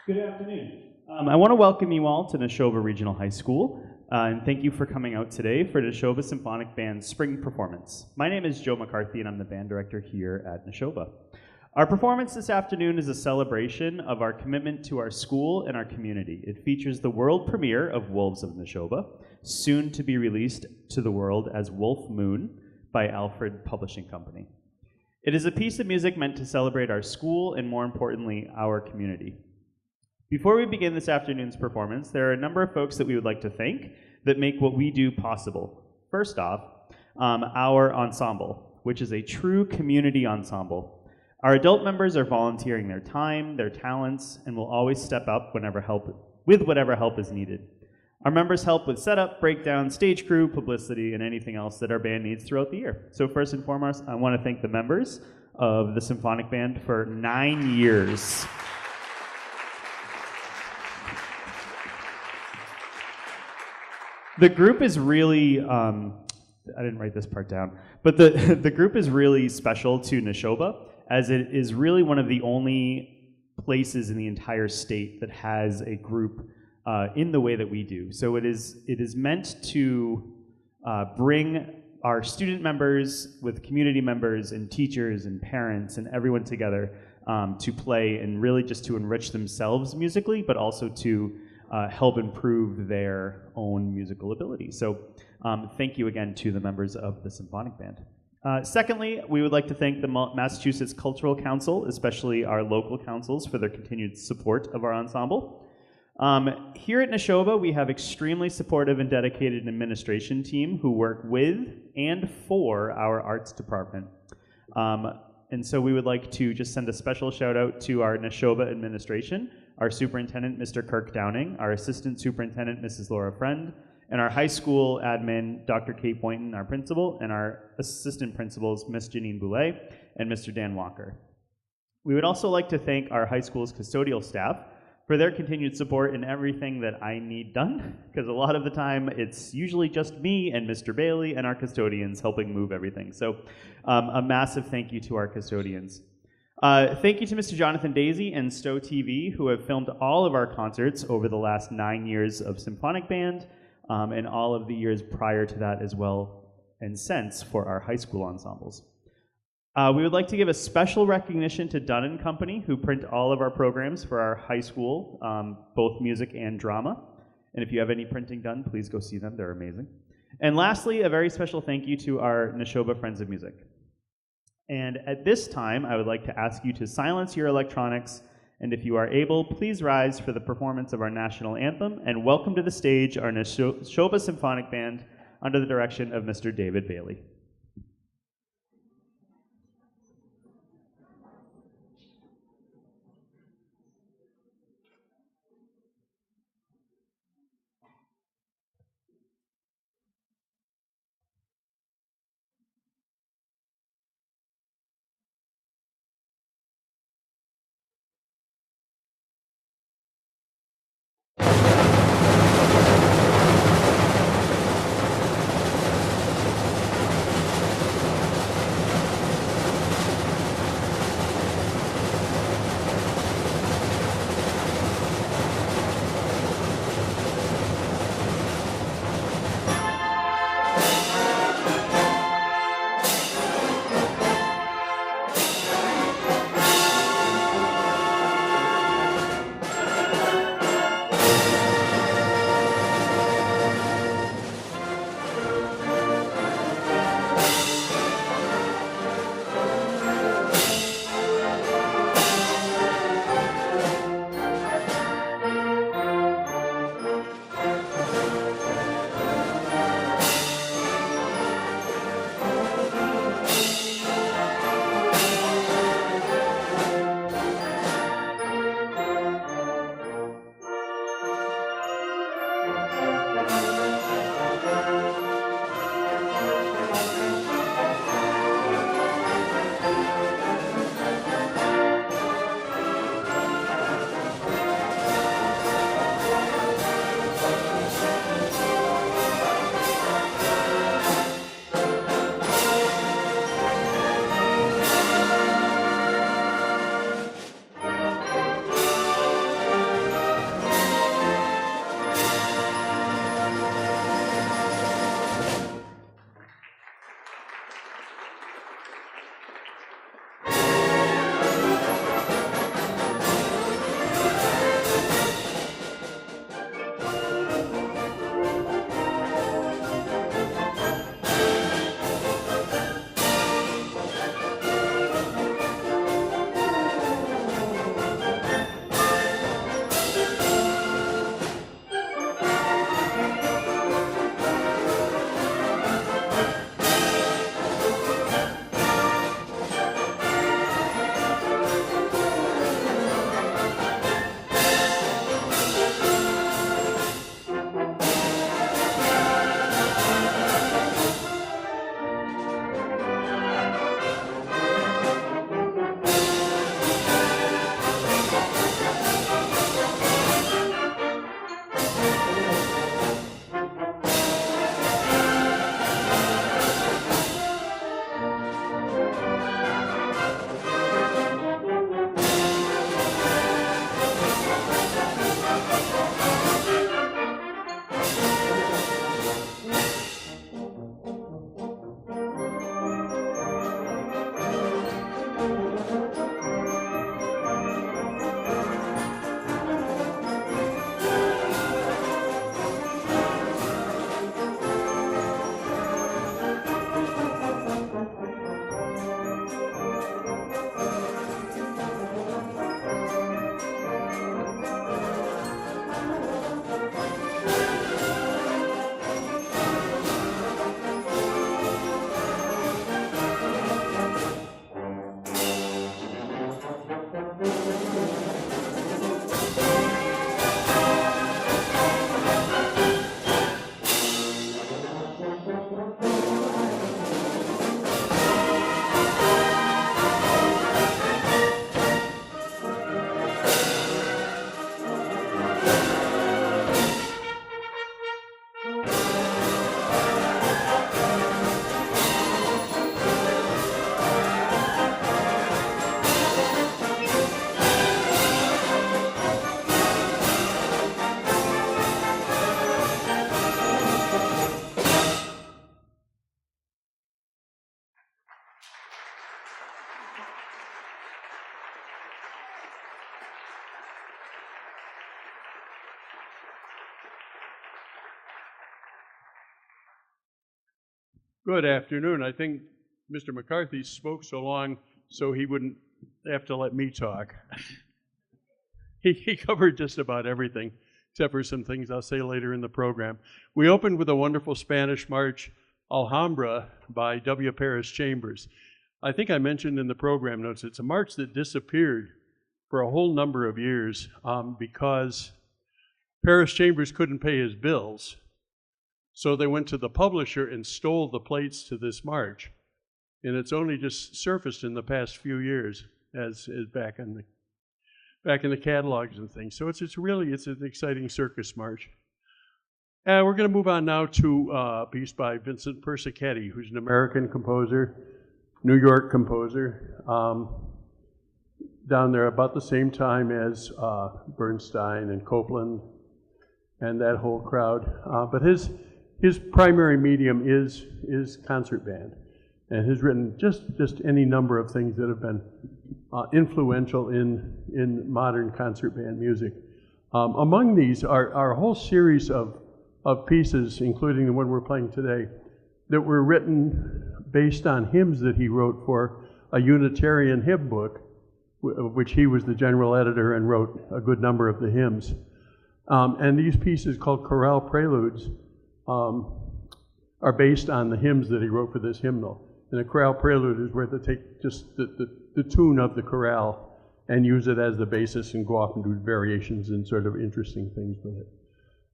Good afternoon. I want to welcome you all to Nashoba Regional High School, and thank you for coming out today for Nashoba Symphonic Band's spring performance. My name is Joe McCarthy, and I'm the band director here at Nashoba. Our performance this afternoon is a celebration of our commitment to our school and our community. It features the world premiere of Wolves of Nashoba, soon to be released to the world as Wolf Moon by Alfred Publishing Company. It is a piece of music meant to celebrate our school and, more importantly, our community. Before we begin this afternoon's performance, there are a number of folks that we would like to thank that make what we do possible. First off, our ensemble, which is a true community ensemble. Our adult members are volunteering their time, their talents, and will always step up with whatever help is needed. Our members help with setup, breakdown, stage crew, publicity, and anything else that our band needs throughout the year. So first and foremost, I want to thank the members of the Symphonic Band for 9 years. The group is really, I didn't write this part down, but the group is really special to Nashoba, as it is really one of the only places in the entire state that has a group in the way that we do. So it is meant to bring our student members with community members and teachers and parents and everyone together to play and really just to enrich themselves musically, but also to help improve their own musical ability. So thank you again to the members of the Symphonic Band. Secondly, we would like to thank the Massachusetts Cultural Council, especially our local councils, for their continued support of our ensemble. Here at Nashoba, we have extremely supportive and dedicated administration team who work with and for our arts department. And so we would like to just send a special shout out to our Nashoba administration, our superintendent, Mr. Kirk Downing, our assistant superintendent, Mrs. Laura Friend, and our high school admin, Dr. Kate Boynton, our principal, and our assistant principals, Ms. Janine Boulay and Mr. Dan Walker. We would also like to thank our high school's custodial staff for their continued support in everything that I need done, because a lot of the time it's usually just me and Mr. Bailey and our custodians helping move everything. So a massive thank you to our custodians. Thank you to Mr. Jonathan Daisy and Stow TV, who have filmed all of our concerts over the last 9 years of Symphonic Band, and all of the years prior to that as well, and since, for our high school ensembles. We would like to give a special recognition to Dunn & Company, who print all of our programs for our high school, both music and drama. And if you have any printing done, please go see them. They're amazing. And lastly, a very special thank you to our Nashoba Friends of Music. And at this time, I would like to ask you to silence your electronics, and if you are able, please rise for the performance of our national anthem, and welcome to the stage our Nashoba Symphonic Band under the direction of Mr. David Bailey. Good afternoon. I think Mr. McCarthy spoke so long so he wouldn't have to let me talk. He covered just about everything, except for some things I'll say later in the program. We opened with a wonderful Spanish march, Alhambra, by W. Paris Chambers. I think I mentioned in the program notes, it's a march that disappeared for a whole number of years because Paris Chambers couldn't pay his bills. So they went to the publisher and stole the plates to this march. And it's only just surfaced in the past few years as back in the catalogs and things. So it's an exciting circus march. And we're going to move on now to a piece by Vincent Persichetti, who's an American composer, New York composer, down there about the same time as Bernstein and Copland and that whole crowd. But his primary medium is concert band, and has written just any number of things that have been influential in modern concert band music. Among these are a whole series of pieces, including the one we're playing today, that were written based on hymns that he wrote for a Unitarian hymn book, of which he was the general editor and wrote a good number of the hymns. And these pieces, called Chorale Preludes, are based on the hymns that he wrote for this hymnal. And a chorale prelude is where they take just the tune of the chorale and use it as the basis and go off and do variations and sort of interesting things with it.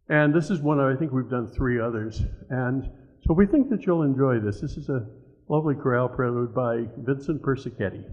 And this is one, I think we've done 3 others. And so we think that you'll enjoy this. This is a lovely chorale prelude by Vincent Persichetti.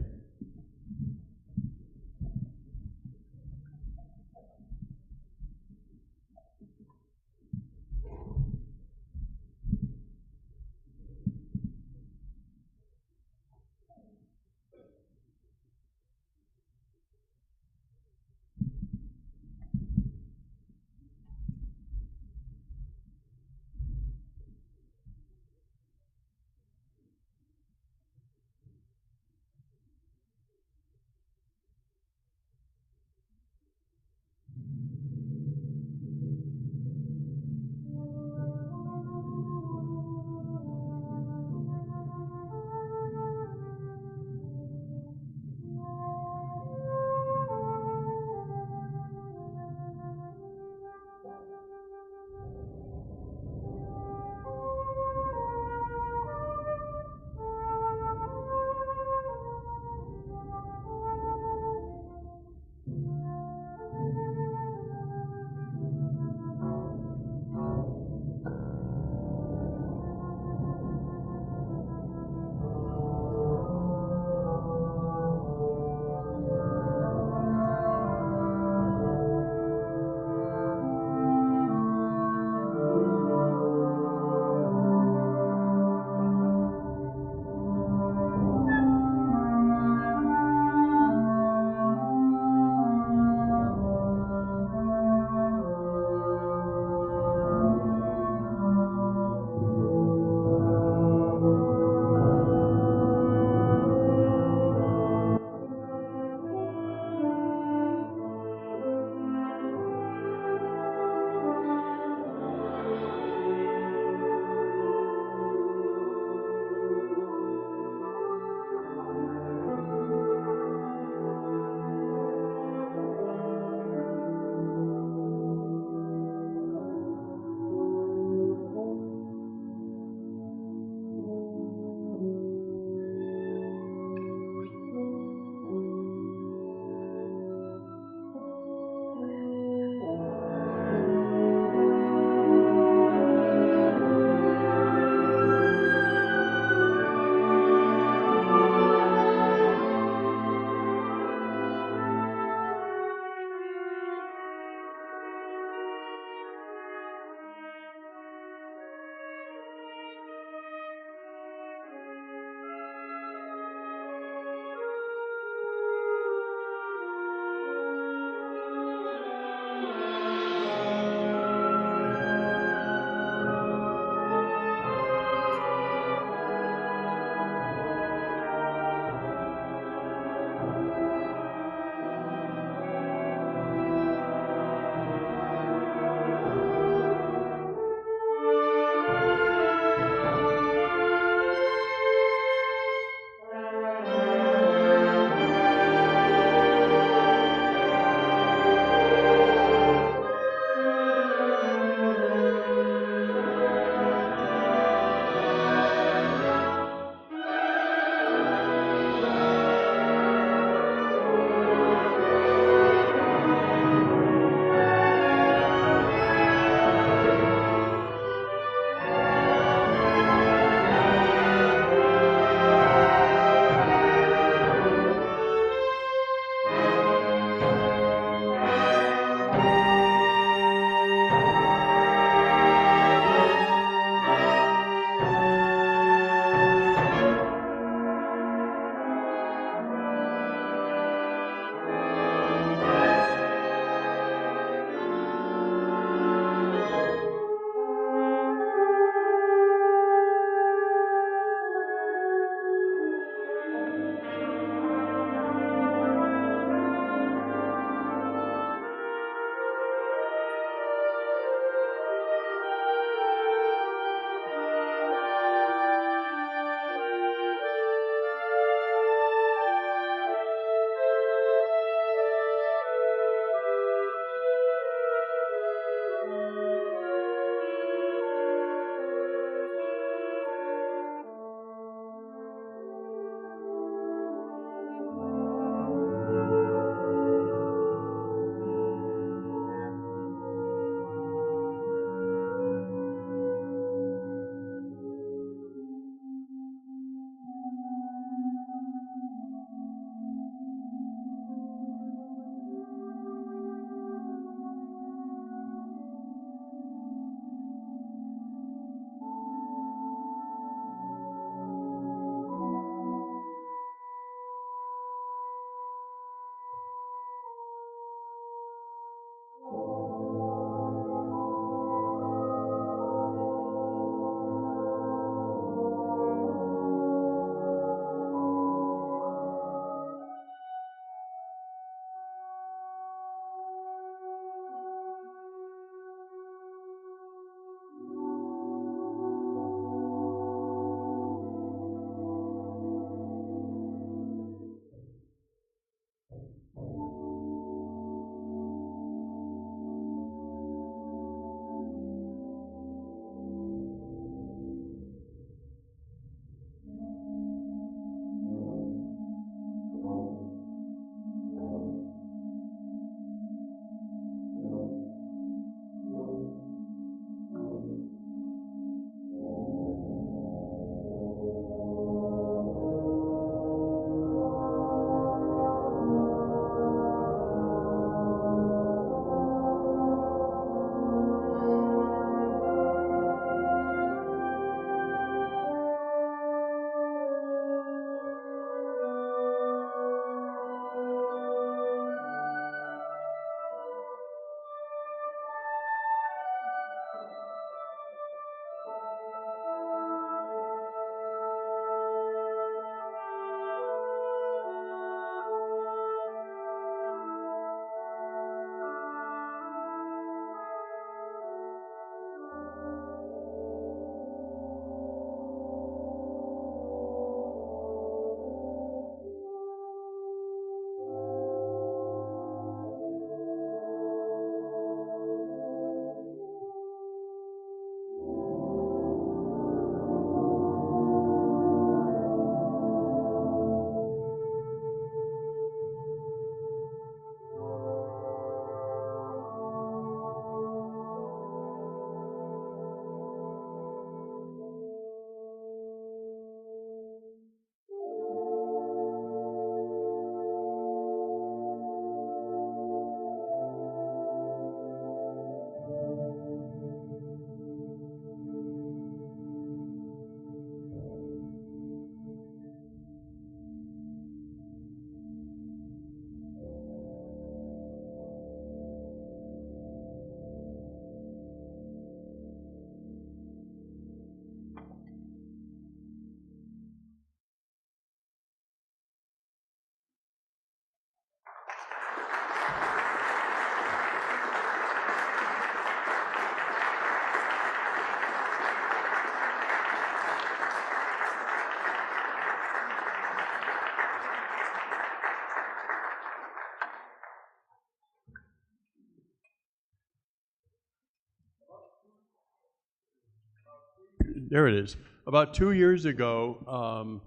there it is. About 2 years ago,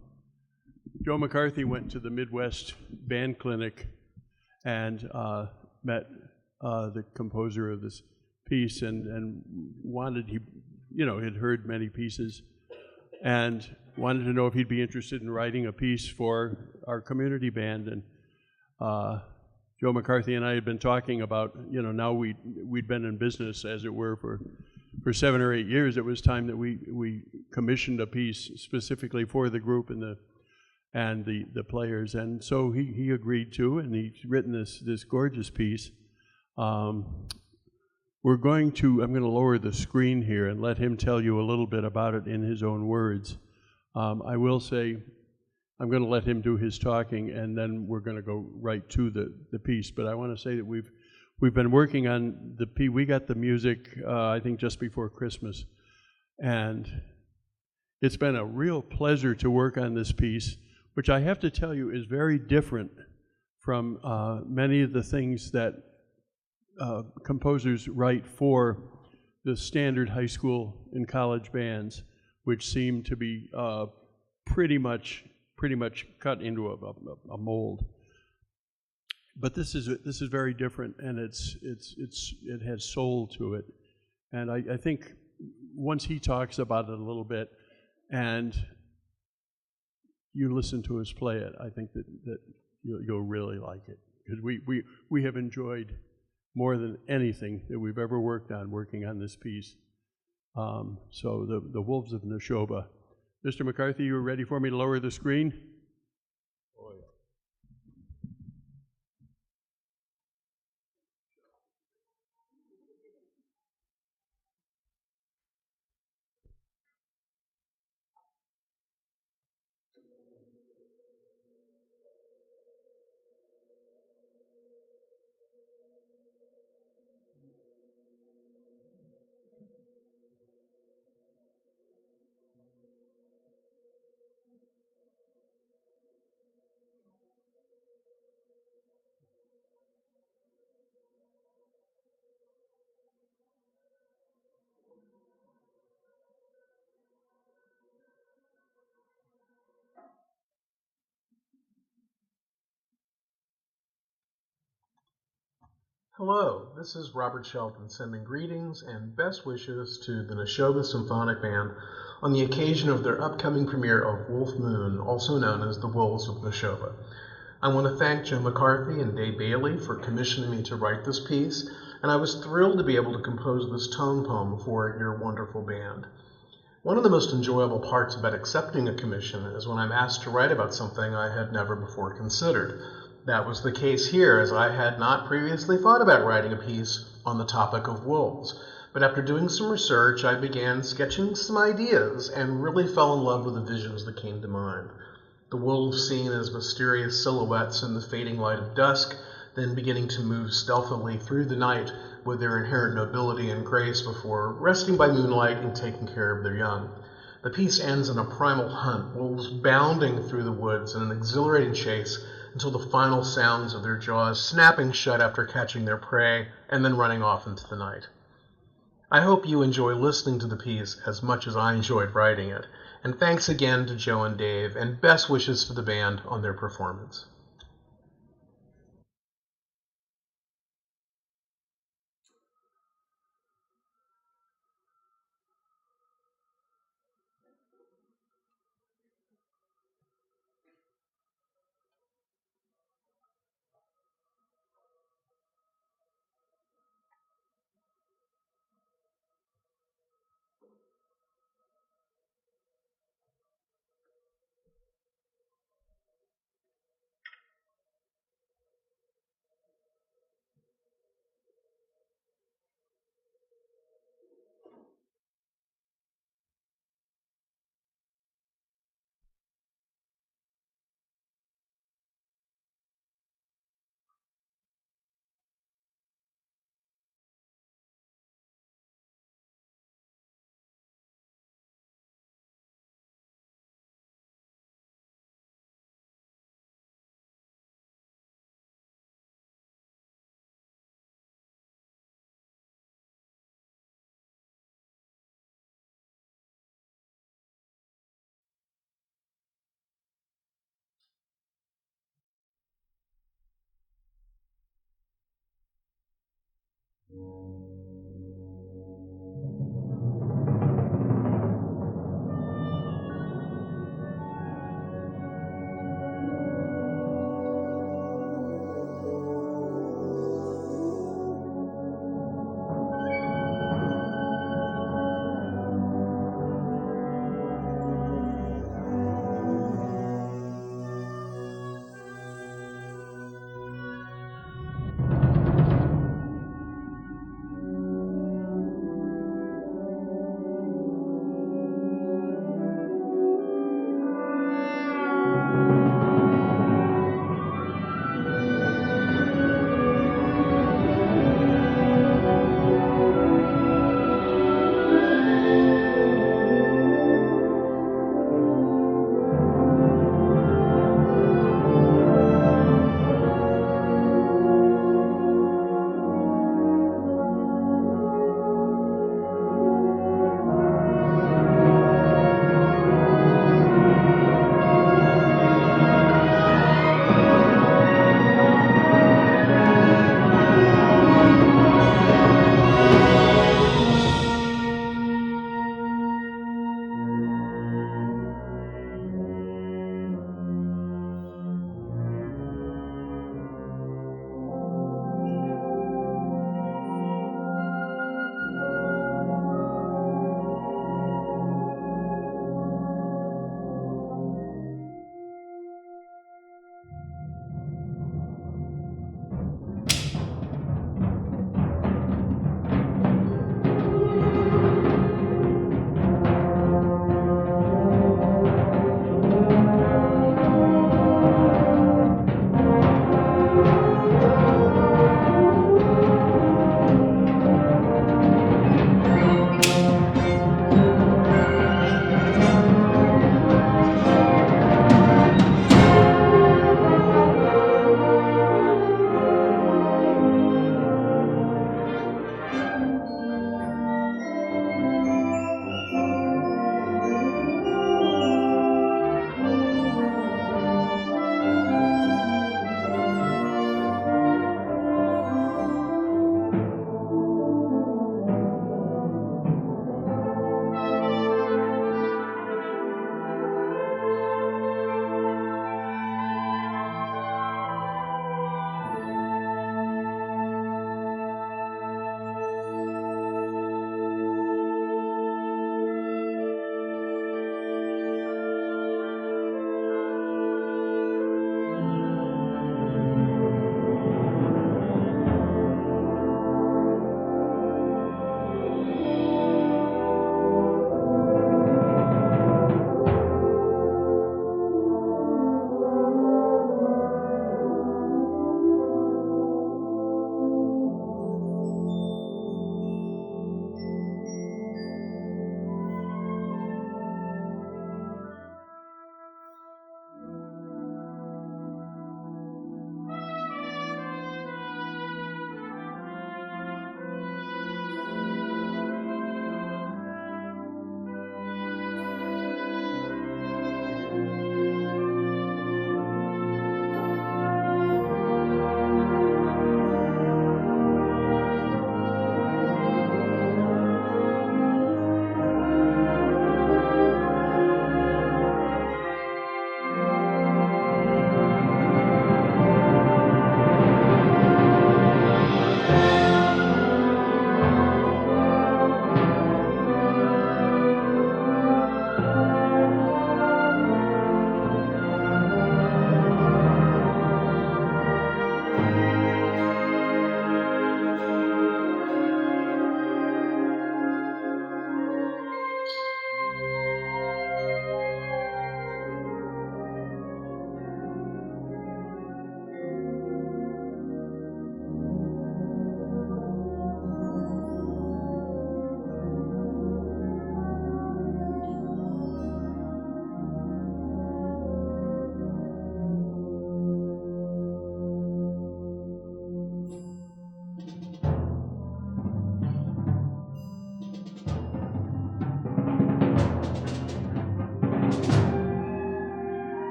Joe McCarthy went to the Midwest Band Clinic and met the composer of this piece and wanted, he'd heard many pieces and wanted to know if he'd be interested in writing a piece for our community band. And Joe McCarthy and I had been talking about, now we'd been in business, as it were, for 7 or 8 years. It was time that we commissioned a piece specifically for the group and the players. And so he agreed to, and he's written this gorgeous piece. I'm going to lower the screen here and let him tell you a little bit about it in his own words. I will say, I'm going to let him do his talking, and then we're going to go right to the piece. But I want to say that we've been working on the piece. We got the music, I think, just before Christmas, and it's been a real pleasure to work on this piece, which I have to tell you is very different from many of the things that composers write for the standard high school and college bands, which seem to be pretty much cut into a mold. But this is very different, and it has soul to it. And I think once he talks about it a little bit, and you listen to us play it, I think that you'll really like it, because we have enjoyed more than anything that we've ever working on this piece. So the Wolves of Nashoba. Mr. McCarthy, you ready for me to lower the screen? Oh, yeah. Hello, this is Robert Sheldon sending greetings and best wishes to the Nashoba Symphonic Band on the occasion of their upcoming premiere of Wolf Moon, also known as the Wolves of Nashoba. I want to thank Joe McCarthy and Dave Bailey for commissioning me to write this piece, and I was thrilled to be able to compose this tone poem for your wonderful band. One of the most enjoyable parts about accepting a commission is when I'm asked to write about something I had never before considered. That was the case here, as I had not previously thought about writing a piece on the topic of wolves. But after doing some research, I began sketching some ideas and really fell in love with the visions that came to mind. The wolves seen as mysterious silhouettes in the fading light of dusk, then beginning to move stealthily through the night with their inherent nobility and grace before resting by moonlight and taking care of their young. The piece ends in a primal hunt, wolves bounding through the woods in an exhilarating chase until the final sounds of their jaws snapping shut after catching their prey and then running off into the night. I hope you enjoy listening to the piece as much as I enjoyed writing it, and thanks again to Joe and Dave, and best wishes for the band on their performance.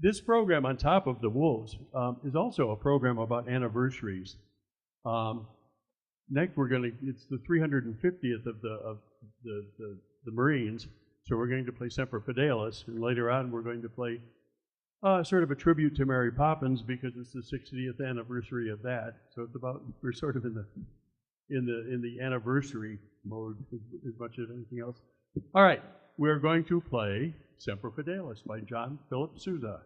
this program, on top of the Wolves, is also a program about anniversaries. Next, it's the 350th of the Marines, so we're going to play Semper Fidelis, and later on we're going to play sort of a tribute to Mary Poppins because it's the 60th anniversary of that. So it's we're sort of in the anniversary mode as much as anything else. All right, we're going to play Semper Fidelis by John Philip Sousa.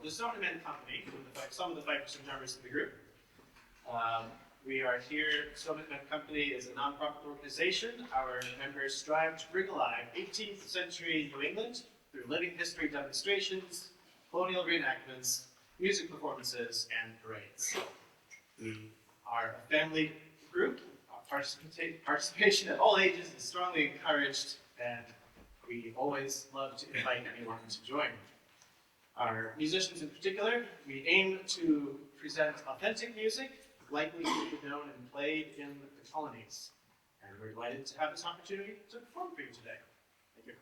the Stow Company, with some of the Fifers and drummers in the group. We are here. Stow Company is a non-profit organization. Our members strive to bring alive 18th century New England through living history demonstrations, colonial reenactments, music performances, and parades. We are a family group. Participation at all ages is strongly encouraged, and we always love to invite anyone to join. Our musicians in particular, we aim to present authentic music, likely to be known and played in the colonies. And we're delighted to have this opportunity to perform for you today. Thank you.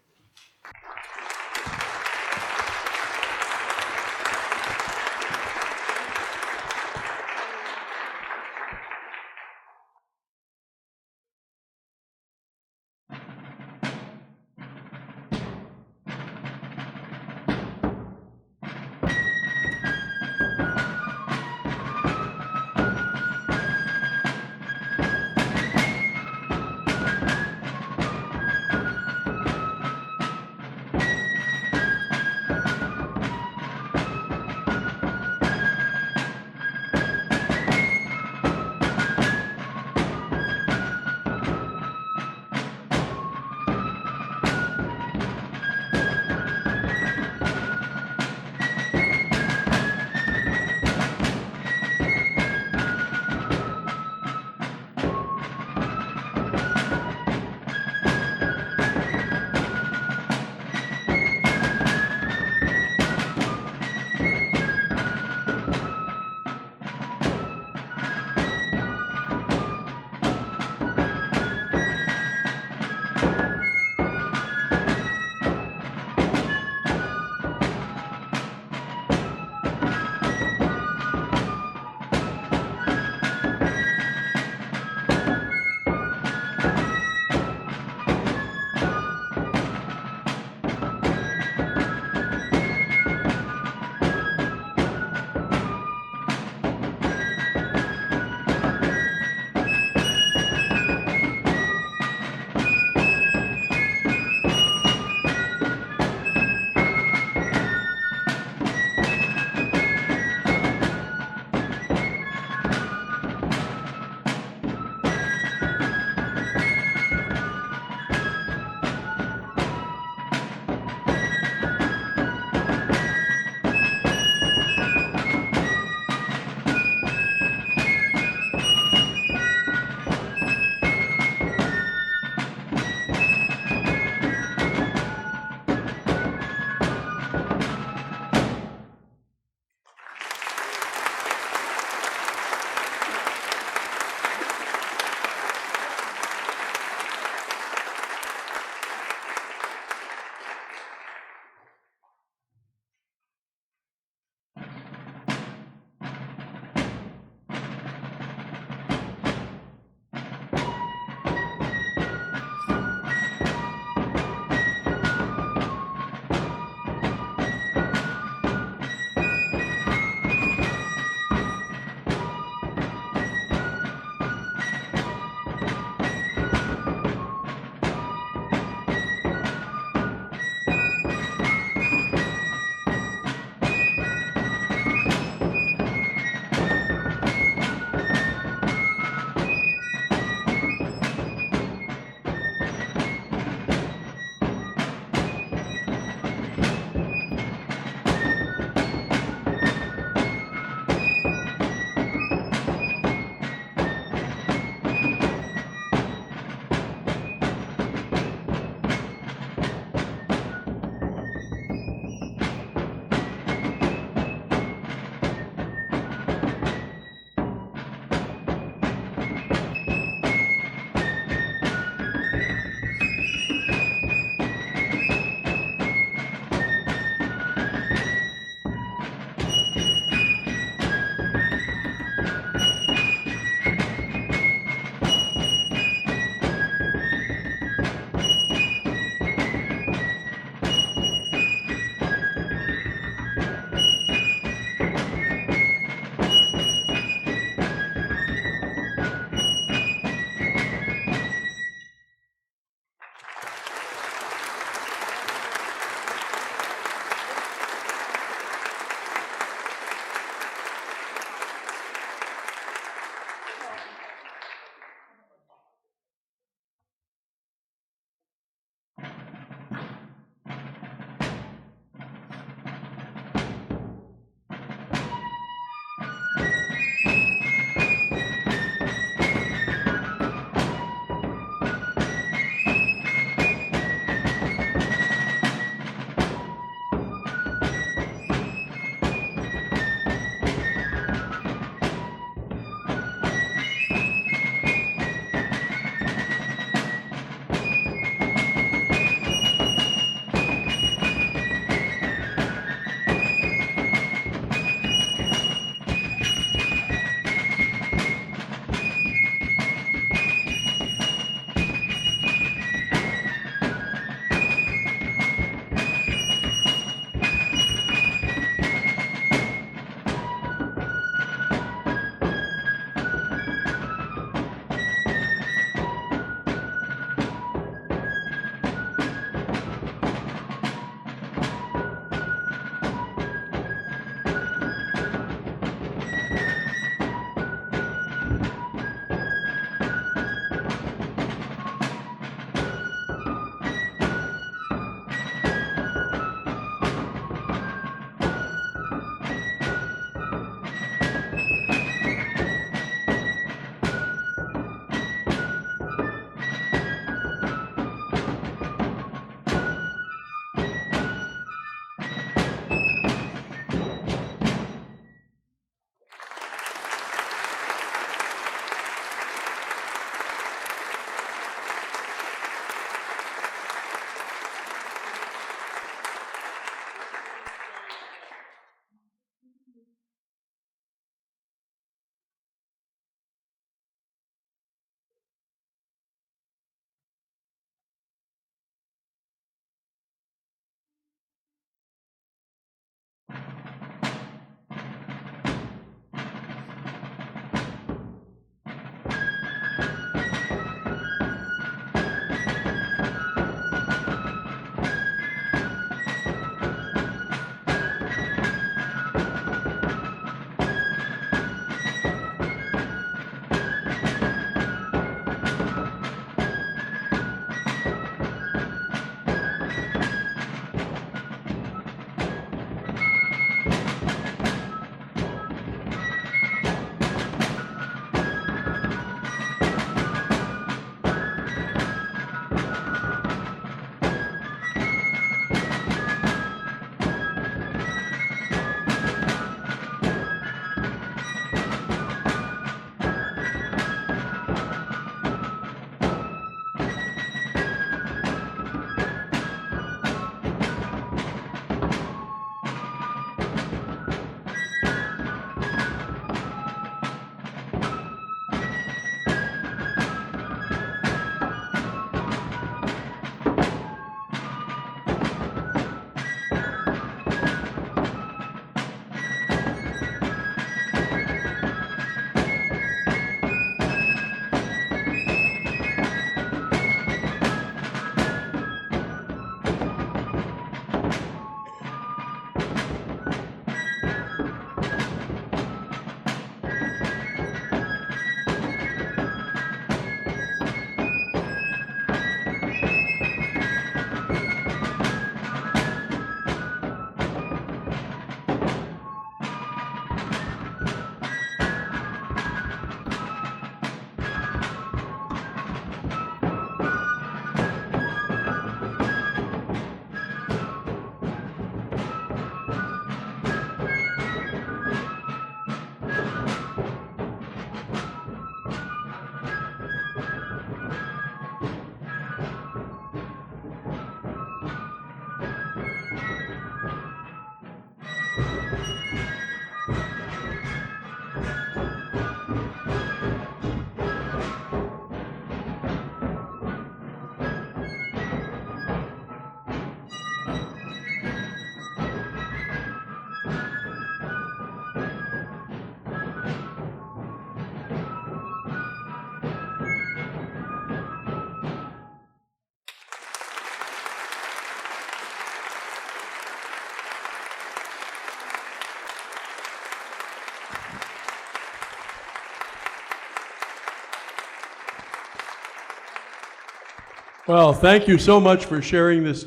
Well, thank you so much for sharing this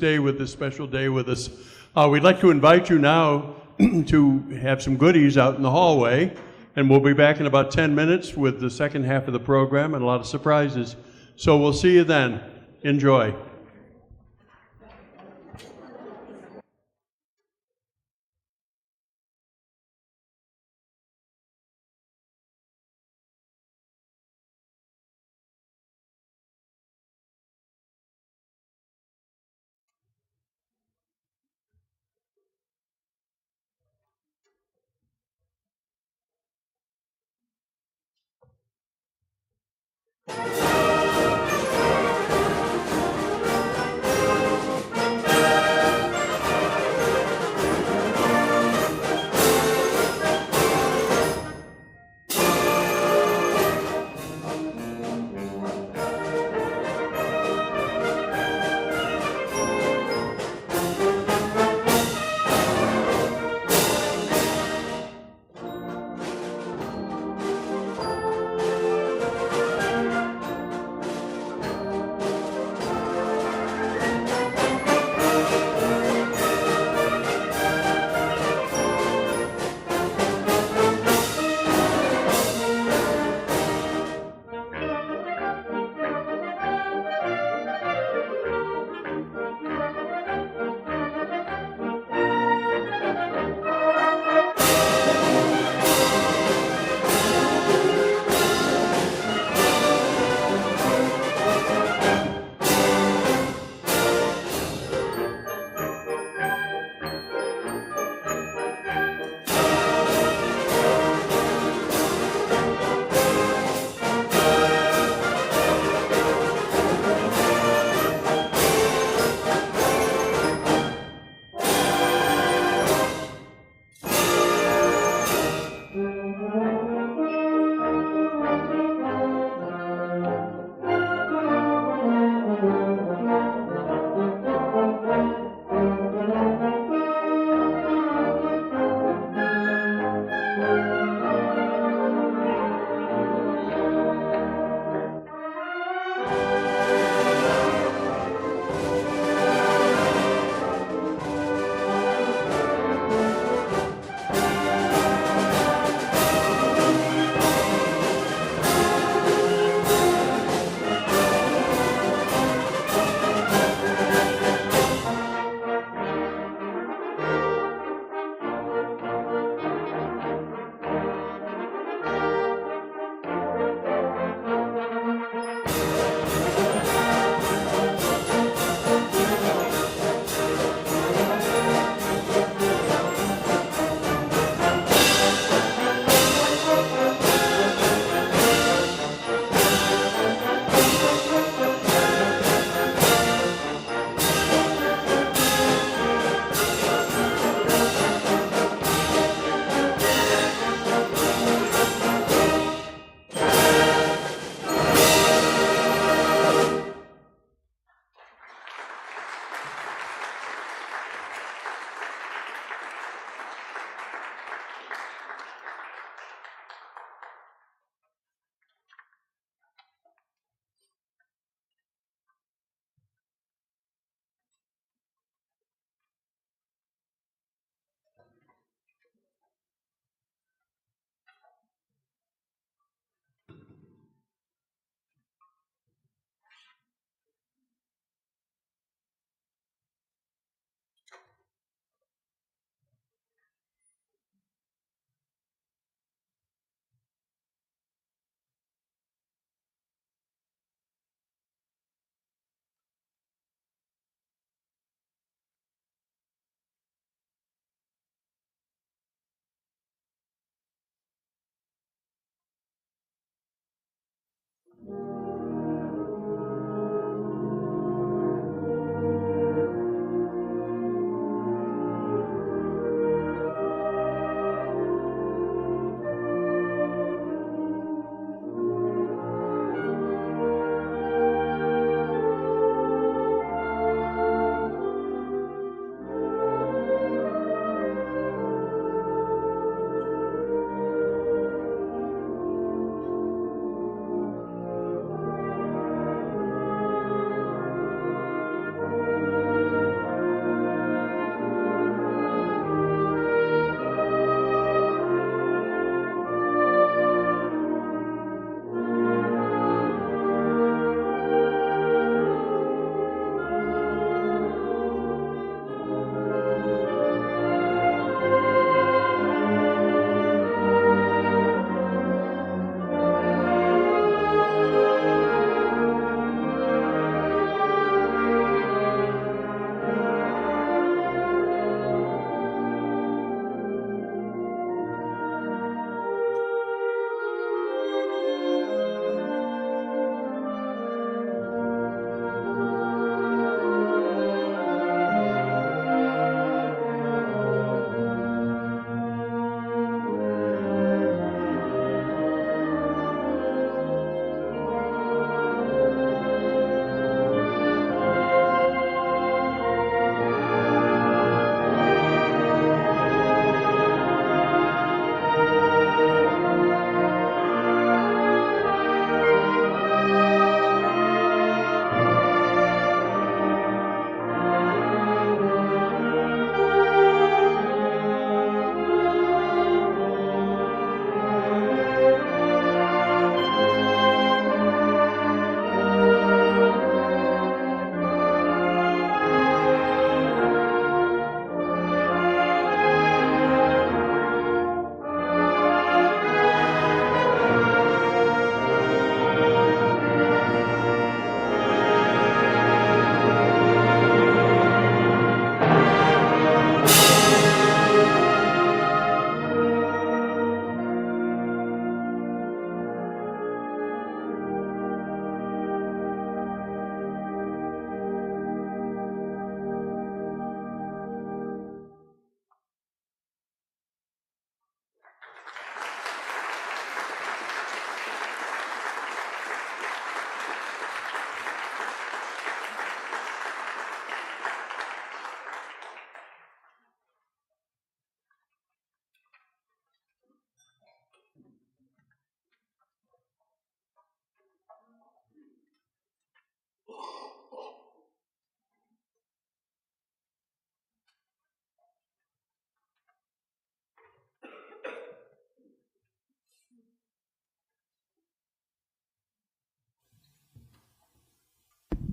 special day with us. We'd like to invite you now to have some goodies out in the hallway, and we'll be back in about 10 minutes with the second half of the program and a lot of surprises. So we'll see you then. Enjoy.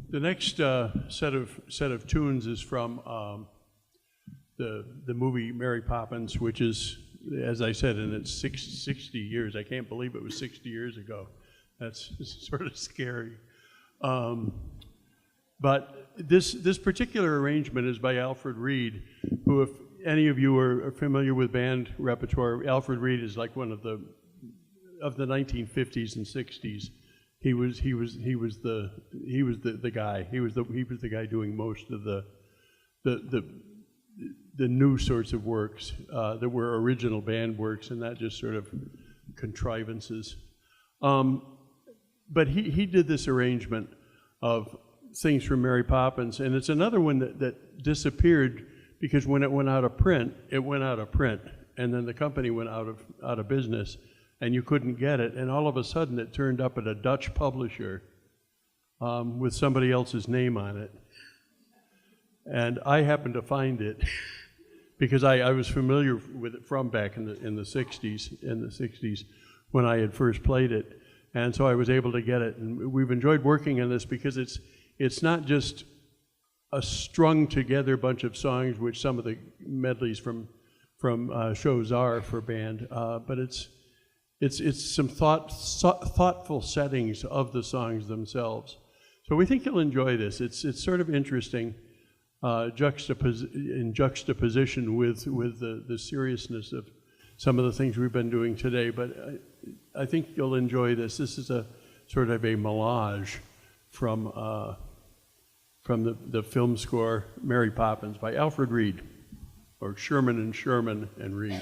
The next set of tunes is from the movie Mary Poppins, which is, as I said, in its 60 years. I can't believe it was 60 years ago. That's sort of scary. But this particular arrangement is by Alfred Reed, who, if any of you are familiar with band repertoire, Alfred Reed is like one of the 1950s and 60s. He was the guy. He was the guy doing most of the new sorts of works that were original band works, and not just sort of contrivances. But he did this arrangement of things from Mary Poppins, and it's another one that disappeared because when it went out of print, and then the company went out of business, and you couldn't get it, and all of a sudden it turned up at a Dutch publisher with somebody else's name on it. And I happened to find it because I was familiar with it from back in the 60s when I had first played it. And so I was able to get it. And we've enjoyed working on this because it's not just a strung together bunch of songs, which some of the medleys from shows are for band, but it's some thoughtful settings of the songs themselves. So we think you'll enjoy this. It's sort of interesting in juxtaposition with the seriousness of some of the things we've been doing today. But I think you'll enjoy this. This is a sort of a melange from the film score Mary Poppins by Alfred Reed, or Sherman and Reed.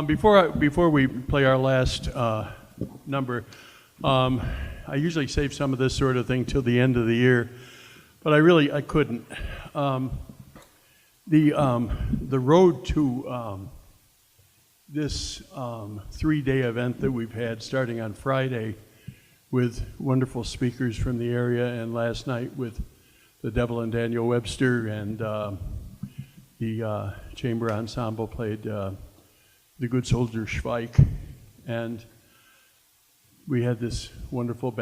Before we play our last number, I usually save some of this sort of thing till the end of the year, but I couldn't. The road to this 3-day event that we've had starting on Friday with wonderful speakers from the area, and last night with the Devil and Daniel Webster, and the chamber ensemble played the Good Soldier Schweik, and we had this wonderful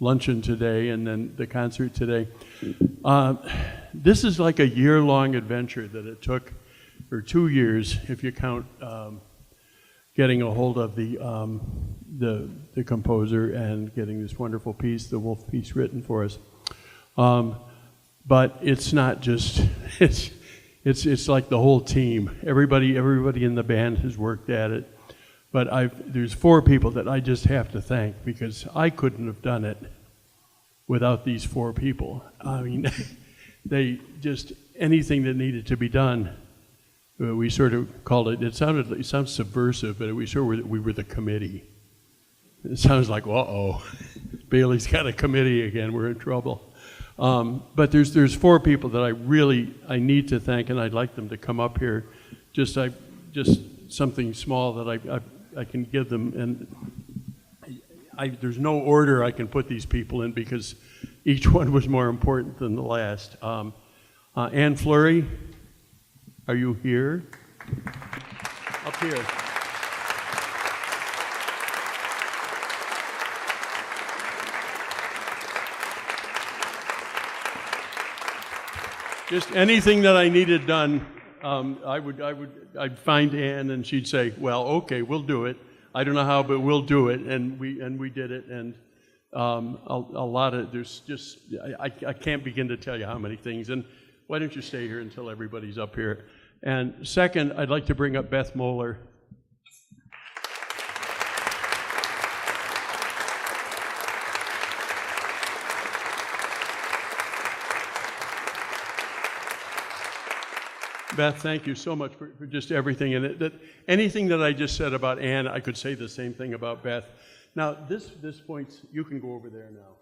luncheon today, and then the concert today. This is like a year-long adventure that it took, or 2 years, if you count getting a hold of the composer and getting this wonderful piece, the Wolf piece, written for us. But it's not just it's like the whole team. Everybody in the band has worked at it. But there's 4 people that I just have to thank, because I couldn't have done it without these 4 people. I mean, they just, anything that needed to be done, we sort of called it sounds subversive, but we were the committee. It sounds like, uh-oh, Bailey's got a committee again, we're in trouble. But there's 4 people that I need to thank, and I'd like them to come up here. Just something small that I can give them, and there's no order I can put these people in, because each one was more important than the last. Anne Fleury, are you here? Up here. Just anything that I needed done, I'd find Anne, and she'd say, "Well, okay, we'll do it. I don't know how, but we'll do it." And we did it. And a lot of I can't begin to tell you how many things. And why don't you stay here until everybody's up here? And second, I'd like to bring up Beth Moeller. Beth, thank you so much for just everything. And anything that I just said about Anne, I could say the same thing about Beth. Now, this points, you can go over there now.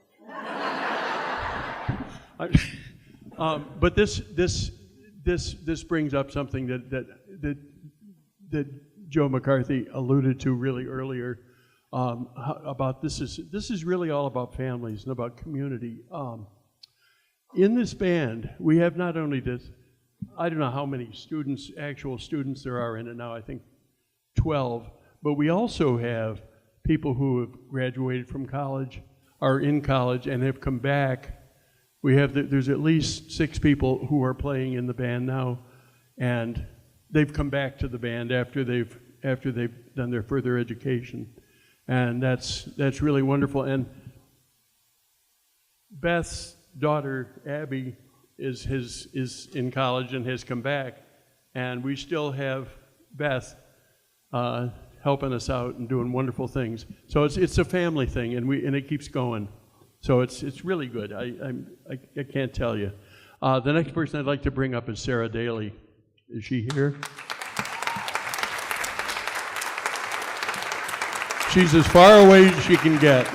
But this brings up something that Joe McCarthy alluded to really earlier, about this is really all about families and about community. In this band, we have not only this, I don't know how many actual students there are in it now, I think 12, but we also have people who have graduated from college, are in college, and have come back. There's at least 6 people who are playing in the band now, and they've come back to the band after they've done their further education, and that's really wonderful. And Beth's daughter Abby is in college and has come back, and we still have Beth helping us out and doing wonderful things. So it's a family thing, and it keeps going. So it's really good. I can't tell you. The next person I'd like to bring up is Sarah Daly. Is she here? She's as far away as she can get.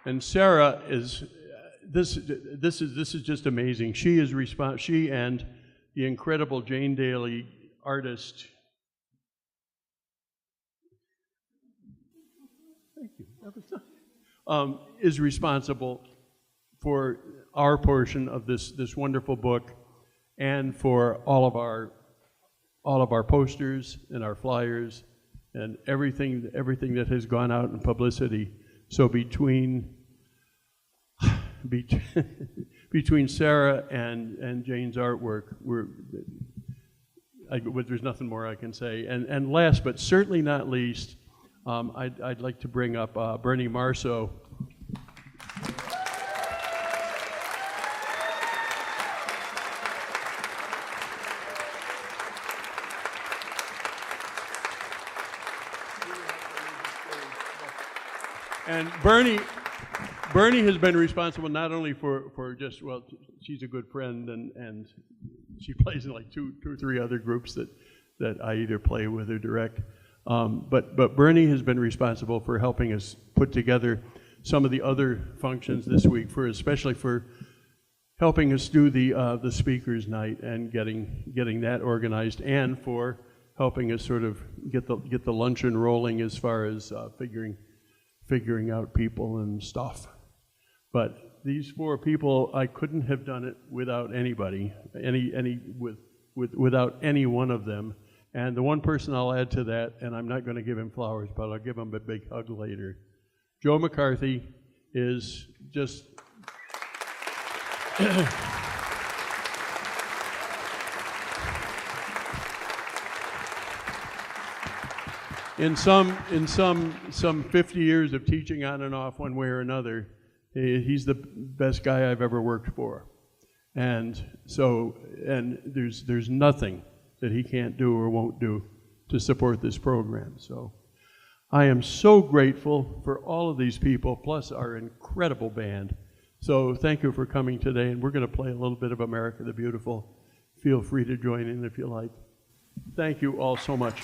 And Sarah is this is just amazing. She and the incredible Jane Daly, artist. Thank you. Is responsible for our portion of this wonderful book, and for all of our posters and our flyers and everything that has gone out in publicity. So between Sarah and Jane's artwork, there's nothing more I can say. And last but certainly not least, I'd like to bring up Bernie Marceau. And Bernie has been responsible not only for just, well, she's a good friend and she plays in like two or three other groups that I either play with or direct. But Bernie has been responsible for helping us put together some of the other functions this week, especially for helping us do the speakers night and getting that organized, and for helping us sort of get the luncheon rolling as far as figuring out people and stuff. But these four people, I couldn't have done it without anybody, without any one of them. And the one person I'll add to that, and I'm not going to give him flowers, but I'll give him a big hug later. Joe McCarthy is just in some 50 years of teaching on and off one way or another, he's the best guy I've ever worked for. And there's nothing that he can't do or won't do to support this program. So I am so grateful for all of these people, plus our incredible band. So thank you for coming today, and we're going to play a little bit of America the Beautiful. Feel free to join in if you like. Thank you all so much.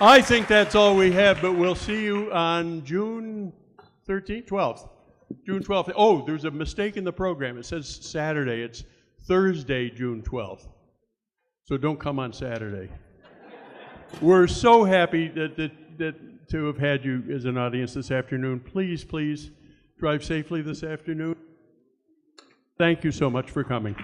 I think that's all we have, but we'll see you on June 13th, 12th. June 12th. Oh, there's a mistake in the program. It says Saturday. It's Thursday, June 12th. So don't come on Saturday. We're so happy that to have had you as an audience this afternoon. Please, please drive safely this afternoon. Thank you so much for coming.